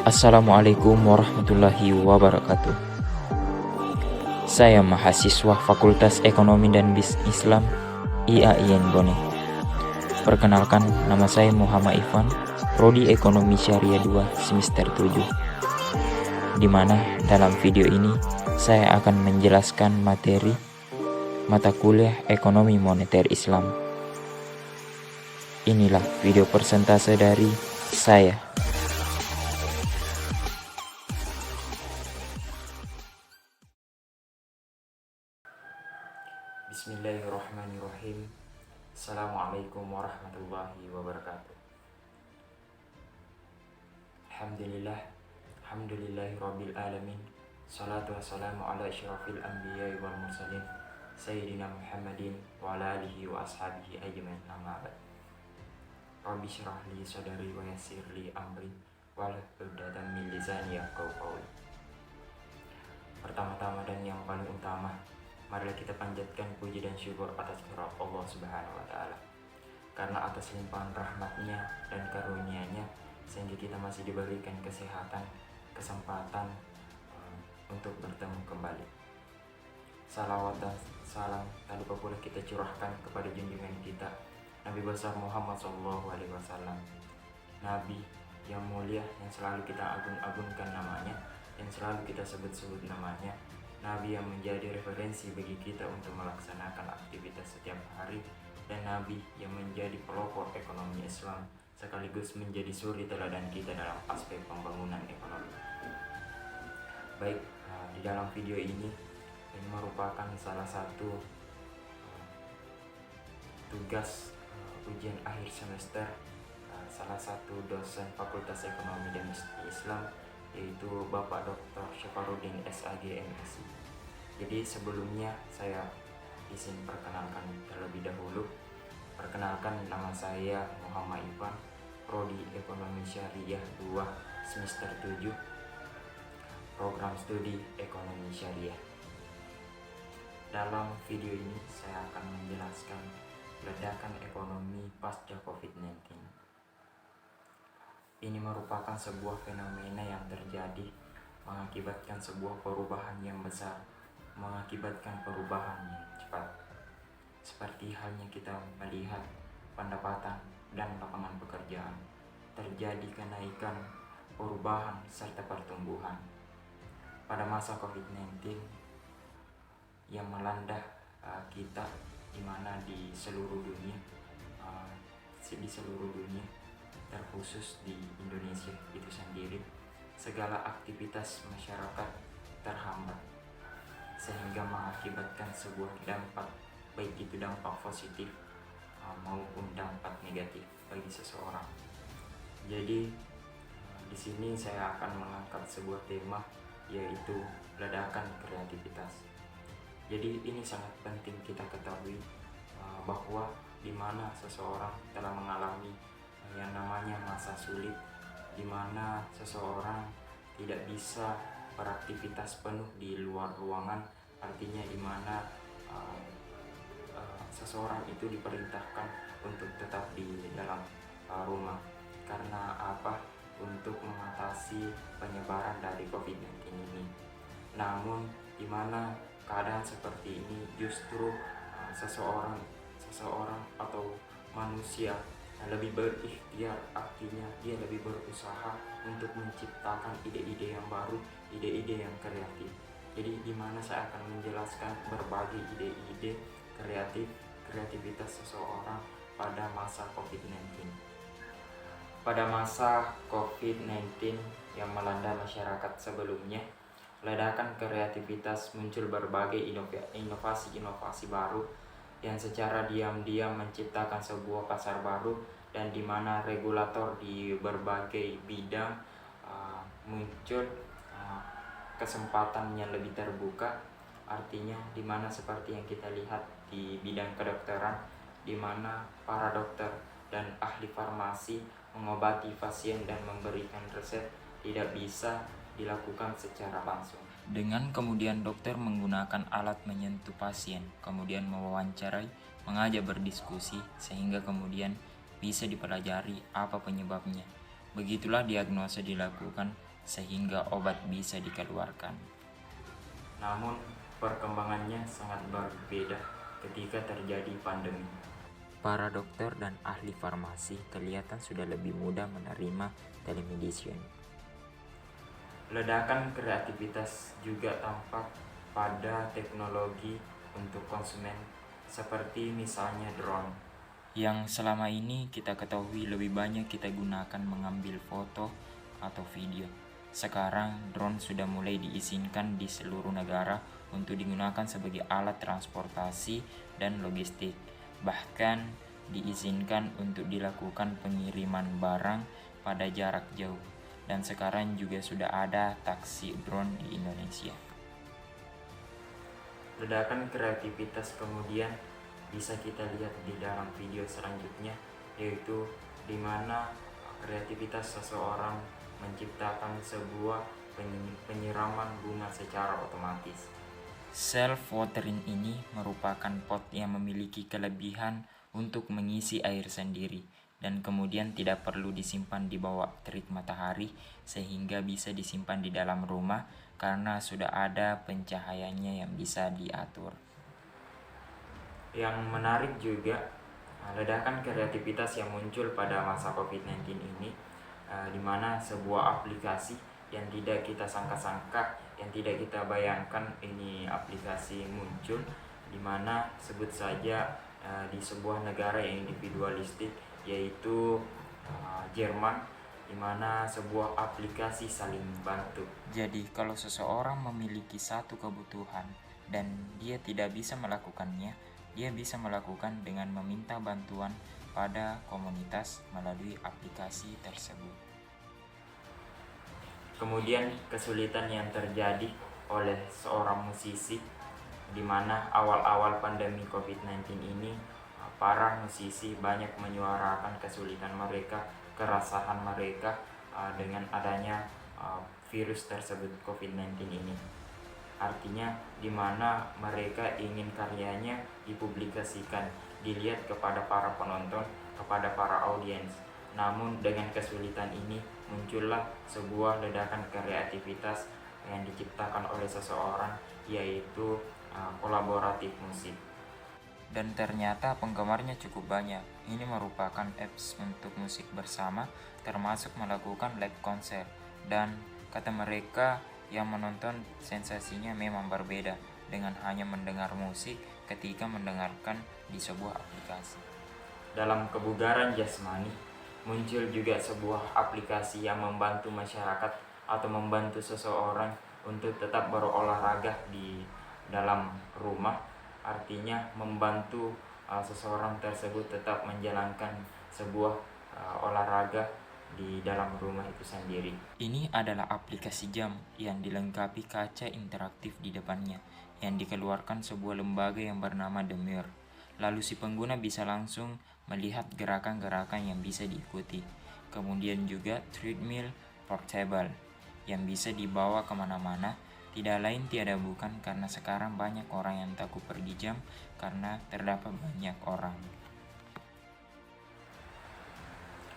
Assalamualaikum warahmatullahi wabarakatuh. Saya mahasiswa Fakultas Ekonomi dan Bisnis Islam IAIN Bone. Perkenalkan, nama saya Muhammad Ivan, Prodi Ekonomi Syariah 2 semester 7. Di mana dalam video ini saya akan menjelaskan materi mata kuliah Ekonomi Moneter Islam. Inilah video persentase dari saya. Bismillahirrahmanirrahim. Assalamualaikum warahmatullahi wabarakatuh. Alhamdulillahirabbil alamin. Salatu wassalamu ala asyrafil anbiya'i wal mursalin sayyidina Muhammadin wa ala alihi wa ashabihi ajmain. Amma ba'd. Rabbi syrah li sadri wa yassir li amri wahlul 'uqdatam min lisani yafqahu qawli. Pertama-tama dan yang paling utama, marilah kita panjatkan puji dan syukur atas kehadirat Allah Subhanahu wa Ta'ala, karena atas limpahan rahmatnya dan karunia-Nya sehingga kita masih diberikan kesehatan, kesempatan untuk bertemu kembali. Salawat dan salam tak lupa pula kita curahkan kepada junjungan kita Nabi besar Muhammad SAW, Nabi yang mulia yang selalu kita agung-agungkan namanya, yang selalu kita sebut-sebut namanya, Nabi yang menjadi referensi bagi kita untuk melaksanakan aktivitas setiap hari, dan Nabi yang menjadi pelopor ekonomi Islam sekaligus menjadi suri teladan kita dalam aspek pembangunan ekonomi. Baik, di dalam video ini merupakan salah satu tugas ujian akhir semester salah satu dosen Fakultas Ekonomi dan Bisnis Islam, yaitu Bapak Dr. Syafarudin SAG MSI. Jadi sebelumnya saya izin perkenalkan terlebih dahulu. Perkenalkan, nama saya Muhammad Ivan, Prodi Ekonomi Syariah 2 semester 7, program studi Ekonomi Syariah. Dalam video ini saya akan menjelaskan ledakan ekonomi pasca COVID-19. Ini merupakan sebuah fenomena yang terjadi mengakibatkan sebuah perubahan yang besar, mengakibatkan perubahan yang cepat. Seperti halnya kita melihat pendapatan dan lapangan pekerjaan, terjadi kenaikan, perubahan, serta pertumbuhan. Pada masa COVID-19 yang melanda kita, di mana di seluruh dunia, terkhusus di Indonesia itu sendiri, segala aktivitas masyarakat terhambat, sehingga mengakibatkan sebuah dampak, baik itu dampak positif maupun dampak negatif bagi seseorang. Jadi di sini saya akan mengangkat sebuah tema, yaitu ledakan kreativitas. Jadi ini sangat penting kita ketahui bahwa di mana seseorang telah mengalami yang namanya masa sulit, di mana seseorang tidak bisa beraktivitas penuh di luar ruangan, artinya di mana seseorang itu diperintahkan untuk tetap di dalam rumah. Karena apa? Untuk mengatasi penyebaran dari COVID-19 ini. Namun di mana keadaan seperti ini justru seseorang atau manusia lebih berikhtiar, artinya dia lebih berusaha untuk menciptakan ide-ide yang baru, ide-ide yang kreatif. Jadi di mana saya akan menjelaskan berbagai ide-ide kreativitas seseorang pada masa COVID-19. Pada masa COVID-19 yang melanda masyarakat sebelumnya, ledakan kreativitas muncul berbagai inovasi baru yang secara diam-diam menciptakan sebuah pasar baru, dan di mana regulator di berbagai bidang muncul kesempatan yang lebih terbuka, artinya di mana seperti yang kita lihat di bidang kedokteran, di mana para dokter dan ahli farmasi mengobati pasien dan memberikan resep tidak bisa dilakukan secara langsung. Dengan kemudian dokter menggunakan alat menyentuh pasien, kemudian mewawancarai, mengajak berdiskusi, sehingga kemudian bisa dipelajari apa penyebabnya. Begitulah diagnosa dilakukan sehingga obat bisa dikeluarkan. Namun perkembangannya sangat berbeda ketika terjadi pandemi. Para dokter dan ahli farmasi kelihatan sudah lebih mudah menerima telemedicine. Ledakan kreativitas juga tampak pada teknologi untuk konsumen seperti misalnya drone. Yang selama ini kita ketahui lebih banyak kita gunakan mengambil foto atau video. Sekarang drone sudah mulai diizinkan di seluruh negara untuk digunakan sebagai alat transportasi dan logistik. Bahkan diizinkan untuk dilakukan pengiriman barang pada jarak jauh. Dan sekarang juga sudah ada taksi drone di Indonesia. Ledakan kreativitas kemudian bisa kita lihat di dalam video selanjutnya, yaitu di mana kreativitas seseorang menciptakan sebuah penyiraman bunga secara otomatis. Self-watering ini merupakan pot yang memiliki kelebihan untuk mengisi air sendiri dan kemudian tidak perlu disimpan di bawah terik matahari sehingga bisa disimpan di dalam rumah karena sudah ada pencahayaannya yang bisa diatur. Yang menarik juga ledakan kreativitas yang muncul pada masa COVID-19 ini, di mana sebuah aplikasi yang tidak kita sangka-sangka, yang tidak kita bayangkan ini aplikasi muncul, di mana sebut saja di sebuah negara yang individualistik yaitu Jerman, di mana sebuah aplikasi saling membantu. Jadi kalau seseorang memiliki satu kebutuhan dan dia tidak bisa melakukannya, dia bisa melakukan dengan meminta bantuan pada komunitas melalui aplikasi tersebut. Kemudian kesulitan yang terjadi oleh seorang musisi, di mana awal-awal pandemi COVID-19 ini para musisi banyak menyuarakan kesulitan mereka, keresahan mereka dengan adanya virus tersebut COVID-19 ini. Artinya di mana mereka ingin karyanya dipublikasikan, dilihat kepada para penonton, kepada para audiens. Namun dengan kesulitan ini muncullah sebuah ledakan kreativitas yang diciptakan oleh seseorang, yaitu kolaboratif musik. Dan ternyata penggemarnya cukup banyak. Ini merupakan apps untuk musik bersama, termasuk melakukan live konser. Dan kata mereka, yang menonton sensasinya memang berbeda dengan hanya mendengar musik ketika mendengarkan di sebuah aplikasi. Dalam kebugaran jasmani, muncul juga sebuah aplikasi yang membantu masyarakat atau membantu seseorang untuk tetap berolahraga di dalam rumah. Artinya membantu seseorang tersebut tetap menjalankan sebuah olahraga di dalam rumah itu sendiri. Ini adalah aplikasi jam yang dilengkapi kaca interaktif di depannya yang dikeluarkan sebuah lembaga yang bernama The Mirror. Lalu si pengguna bisa langsung melihat gerakan-gerakan yang bisa diikuti. Kemudian juga treadmill portable yang bisa dibawa kemana-mana. Tidak lain tiada bukan karena sekarang banyak orang yang takut pergi jam karena terdapat banyak orang.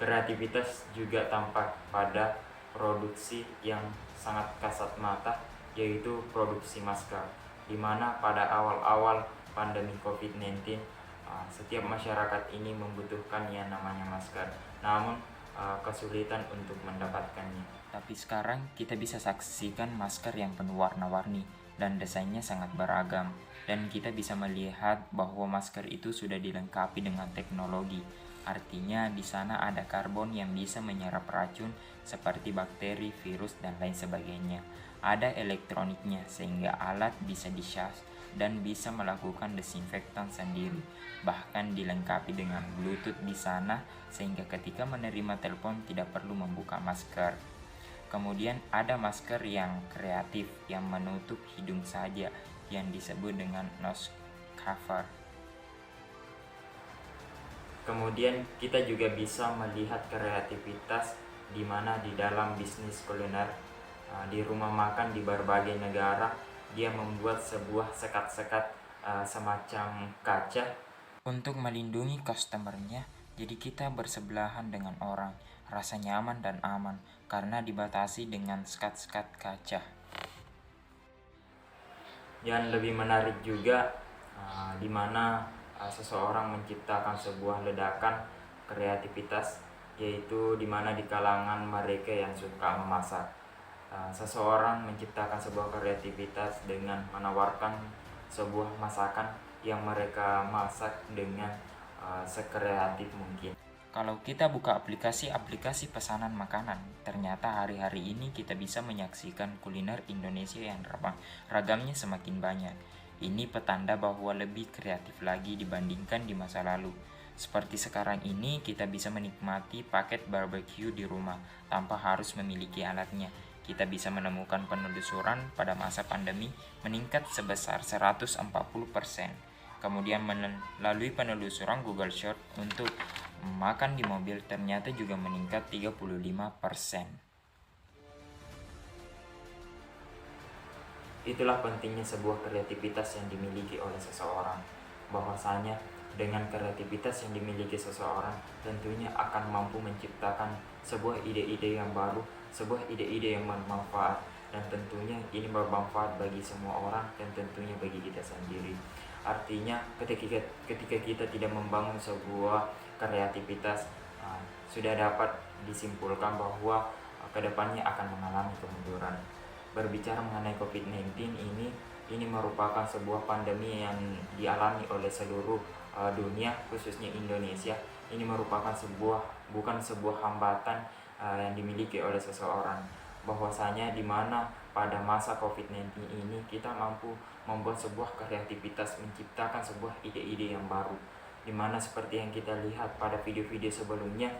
Kreativitas juga tampak pada produksi yang sangat kasat mata, yaitu produksi masker, di mana pada awal-awal pandemi COVID-19 setiap masyarakat ini membutuhkan yang namanya masker, namun kesulitan untuk mendapatkannya. Tapi sekarang kita bisa saksikan masker yang penuh warna-warni dan desainnya sangat beragam, dan kita bisa melihat bahwa masker itu sudah dilengkapi dengan teknologi. Artinya di sana ada karbon yang bisa menyerap racun seperti bakteri, virus, dan lain sebagainya. Ada elektroniknya sehingga alat bisa di-charge dan bisa melakukan desinfektan sendiri. Bahkan dilengkapi dengan Bluetooth di sana sehingga ketika menerima telepon tidak perlu membuka masker. Kemudian ada masker yang kreatif yang menutup hidung saja yang disebut dengan nose cover. Kemudian kita juga bisa melihat kreativitas di mana di dalam bisnis kuliner, di rumah makan di berbagai negara, dia membuat sebuah sekat-sekat semacam kaca untuk melindungi customernya. Jadi kita bersebelahan dengan orang rasa nyaman dan aman karena dibatasi dengan sekat-sekat kaca. Yang lebih menarik juga di mana seseorang menciptakan sebuah ledakan kreativitas, yaitu di mana di kalangan mereka yang suka memasak. Seseorang menciptakan sebuah kreativitas dengan menawarkan sebuah masakan yang mereka masak dengan sekreatif mungkin. Kalau kita buka aplikasi-aplikasi pesanan makanan, ternyata hari-hari ini kita bisa menyaksikan kuliner Indonesia yang ragamnya semakin banyak. Ini petanda bahwa lebih kreatif lagi dibandingkan di masa lalu. Seperti sekarang ini, kita bisa menikmati paket barbecue di rumah tanpa harus memiliki alatnya. Kita bisa menemukan penelusuran pada masa pandemi meningkat sebesar 140%. Kemudian melalui penelusuran Google Search untuk makan di mobil ternyata juga meningkat 35%. Itulah pentingnya sebuah kreativitas yang dimiliki oleh seseorang. Bahwasanya dengan kreativitas yang dimiliki seseorang tentunya akan mampu menciptakan sebuah ide-ide yang baru, sebuah ide-ide yang bermanfaat, dan tentunya ini bermanfaat bagi semua orang dan tentunya bagi kita sendiri. Artinya ketika kita tidak membangun sebuah kreativitas, sudah dapat disimpulkan bahwa kedepannya akan mengalami kemunduran. Berbicara mengenai COVID-19 ini merupakan sebuah pandemi yang dialami oleh seluruh dunia, khususnya Indonesia. Ini merupakan bukan sebuah hambatan yang dimiliki oleh seseorang, bahwasanya di mana pada masa COVID-19 ini kita mampu membuat sebuah kreativitas, menciptakan sebuah ide-ide yang baru, di mana seperti yang kita lihat pada video-video sebelumnya,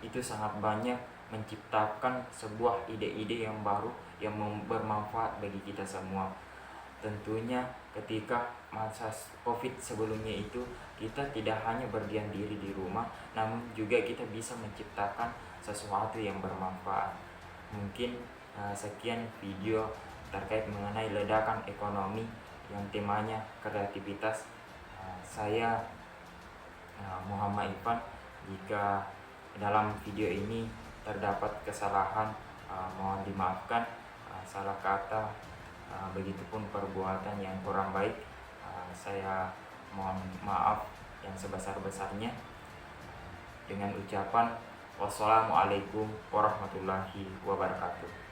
itu sangat banyak menciptakan sebuah ide-ide yang baru yang bermanfaat bagi kita semua. Tentunya ketika masa COVID sebelumnya itu kita tidak hanya berdiam diri di rumah, namun juga kita bisa menciptakan sesuatu yang bermanfaat. Mungkin sekian video terkait mengenai ledakan ekonomi yang temanya kreativitas. Saya Muhammad Irfan. Jika dalam video ini terdapat kesalahan, mohon dimaafkan. Salah kata, begitupun perbuatan yang kurang baik, saya mohon maaf yang sebesar-besarnya. Dengan ucapan wassalamualaikum warahmatullahi wabarakatuh.